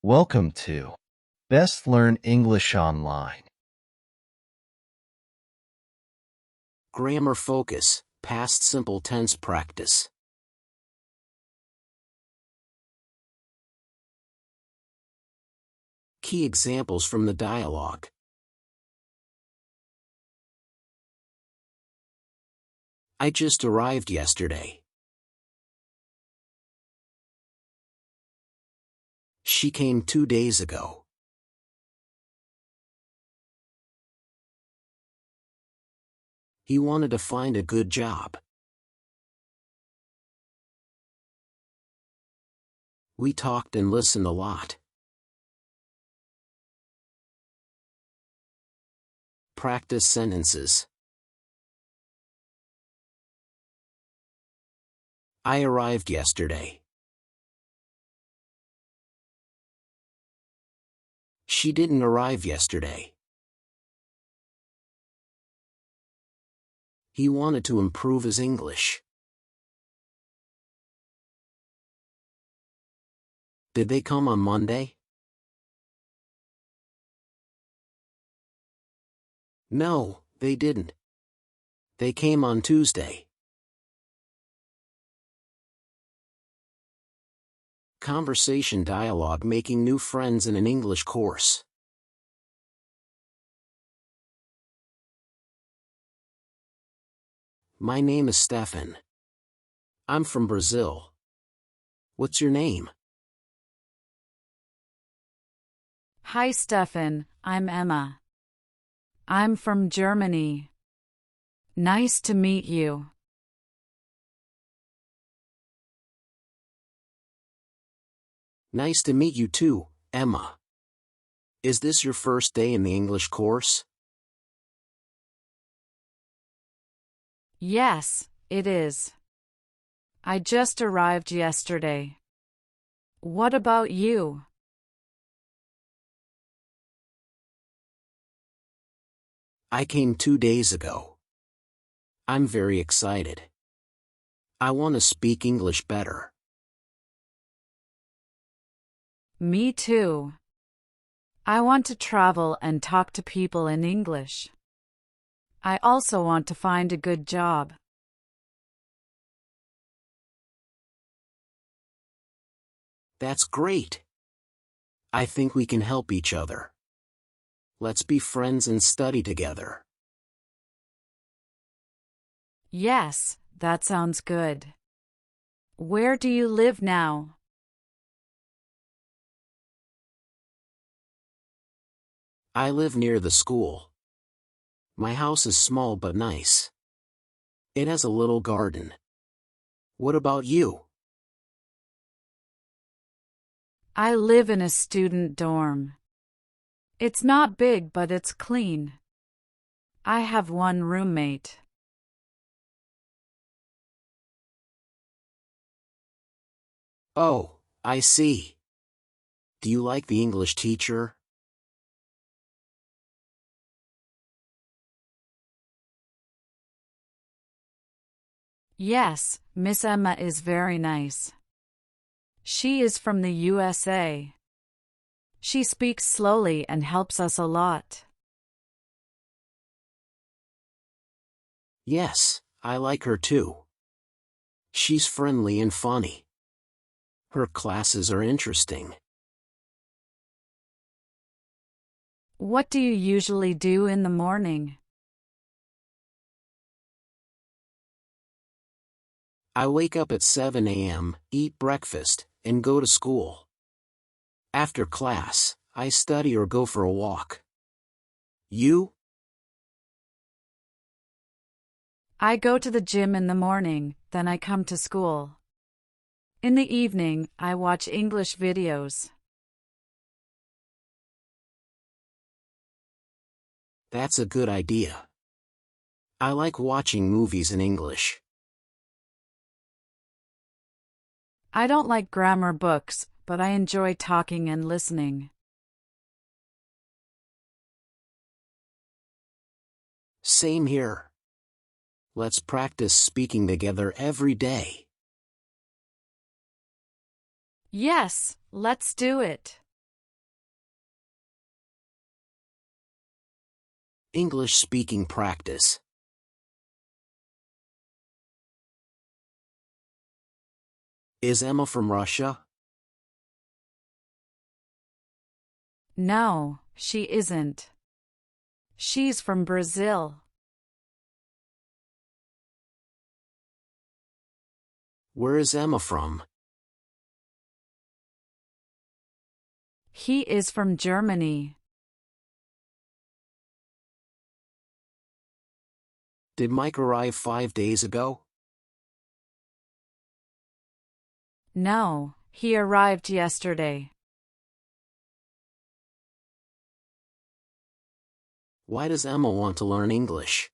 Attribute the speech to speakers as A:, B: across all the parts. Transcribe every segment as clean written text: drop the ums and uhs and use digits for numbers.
A: Welcome to Best Learn English Online.
B: Grammar focus, past simple tense practice. Key examples from the dialogue. I just arrived yesterday. She came 2 days ago. He wanted to find a good job. We talked and listened a lot. Practice sentences. I arrived yesterday. She didn't arrive yesterday. He wanted to improve his English. Did they come on Monday? No, they didn't. They came on Tuesday. Conversation dialogue, making new friends in an English course. My name is Stefan. I'm from Brazil. What's your name?
C: Hi Stefan, I'm Emma. I'm from Germany. Nice to meet you.
B: Nice to meet you too, Emma. Is this your first day in the English course?
C: Yes, it is. I just arrived yesterday. What about you?
B: I came 2 days ago. I'm very excited. I want to speak English better.
C: Me too. I want to travel and talk to people in English. I also want to find a good job.
B: That's great. I think we can help each other. Let's be friends and study together.
C: Yes, that sounds good. Where do you live now?
B: I live near the school. My house is small but nice. It has a little garden. What about you?
C: I live in a student dorm. It's not big, but it's clean. I have one roommate.
B: Oh, I see. Do you like the English teacher?
C: Yes, Miss Emma is very nice. She is from the USA. She speaks slowly and helps us a lot.
B: Yes, I like her too. She's friendly and funny. Her classes are interesting.
C: What do you usually do in the morning?
B: I wake up at 7 a.m., eat breakfast, and go to school. After class, I study or go for a walk. You?
C: I go to the gym in the morning, then I come to school. In the evening, I watch English videos.
B: That's a good idea. I like watching movies in English.
C: I don't like grammar books, but I enjoy talking and listening.
B: Same here. Let's practice speaking together every day.
C: Yes, let's do it.
B: English speaking practice. Is Emma from Russia?
C: No, she isn't. She's from Brazil.
B: Where is Emma from?
C: He is from Germany.
B: Did Mike arrive 5 days ago?
C: No, he arrived yesterday.
B: Why does Emma want to learn English?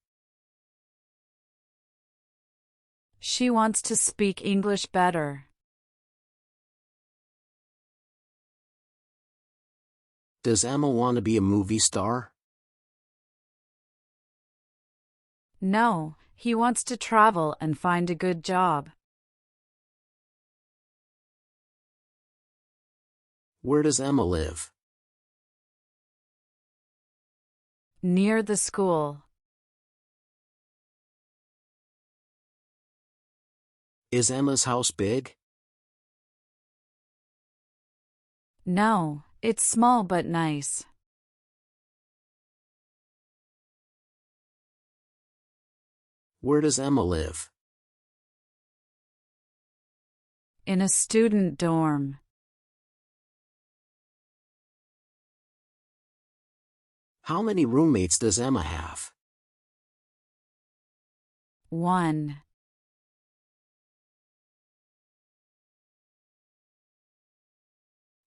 C: She wants to speak English better.
B: Does Emma want to be a movie star?
C: No, he wants to travel and find a good job.
B: Where does Emma live?
C: Near the school.
B: Is Emma's house big?
C: No, it's small but nice.
B: Where does Emma live?
C: In a student dorm.
B: How many roommates does Emma have?
C: 1.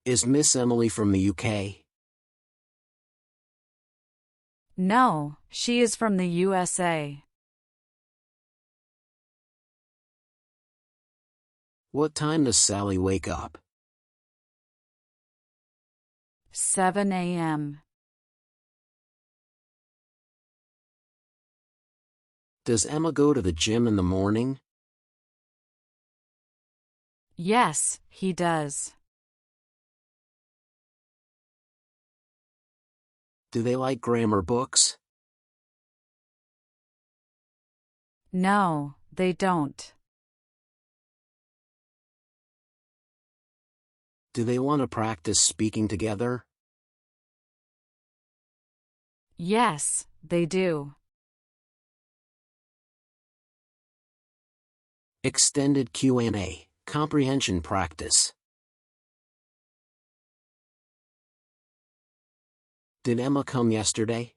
B: Is Miss Emily from the UK?
C: No, she is from the USA.
B: What time does Sally wake up?
C: 7 a.m.
B: Does Emma go to the gym in the morning?
C: Yes, he does.
B: Do they like grammar books?
C: No, they don't.
B: Do they want to practice speaking together?
C: Yes, they do.
B: Extended Q&A, comprehension practice. Did Emma come yesterday?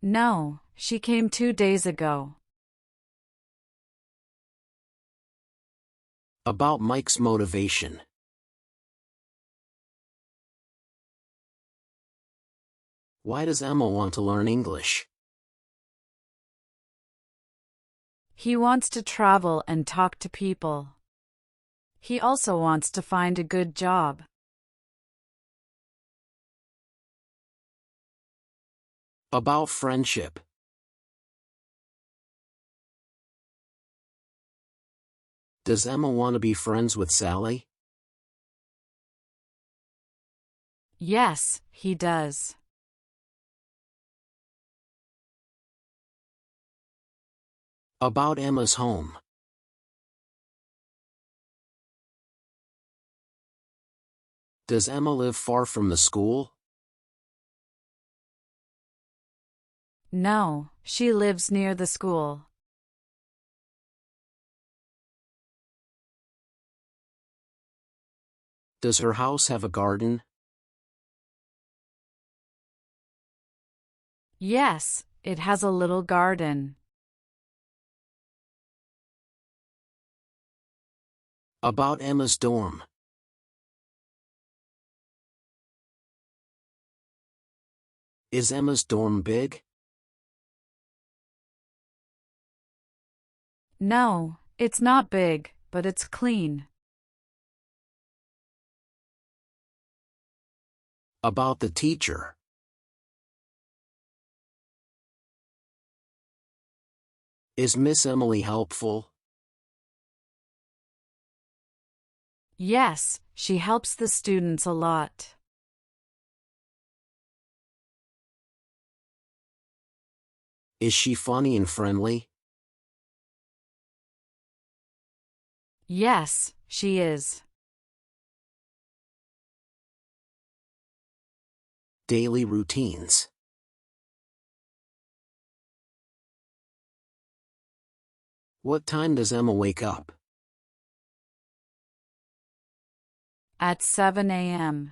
C: No, she came 2 days ago.
B: About Mike's motivation. Why does Emma want to learn English?
C: He wants to travel and talk to people. He also wants to find a good job.
B: About friendship. Does Emma want to be friends with Sally?
C: Yes, he does.
B: About Emma's home. Does Emma live far from the school?
C: No, she lives near the school.
B: Does her house have a garden?
C: Yes, it has a little garden.
B: About Emma's dorm. Is Emma's dorm big?
C: No, it's not big, but it's clean.
B: About the teacher. Is Miss Emily helpful?
C: Yes, she helps the students a lot.
B: Is she funny and friendly?
C: Yes, she is.
B: Daily routines. What time does Emma wake up?
C: At 7 a.m.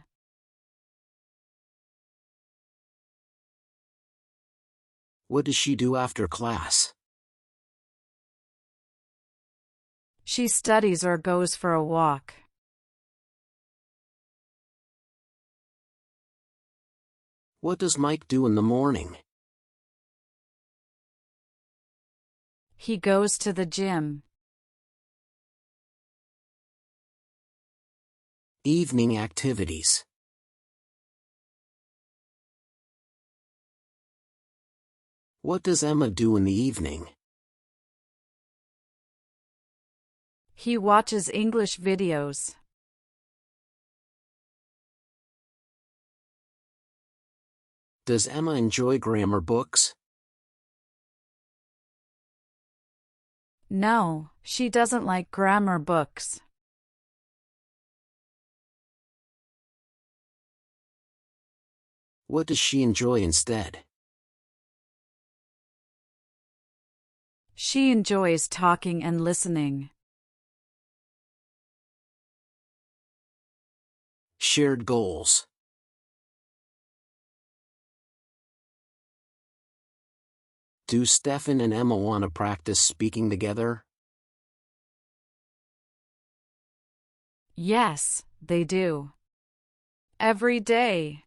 B: What does she do after class?
C: She studies or goes for a walk.
B: What does Mike do in the morning?
C: He goes to the gym.
B: Evening activities. What does Emma do in the evening?
C: He watches English videos.
B: Does Emma enjoy grammar books?
C: No, she doesn't like grammar books.
B: What does she enjoy instead?
C: She enjoys talking and listening.
B: Shared goals. Do Stefan and Emma want to practice speaking together?
C: Yes, they do. Every day.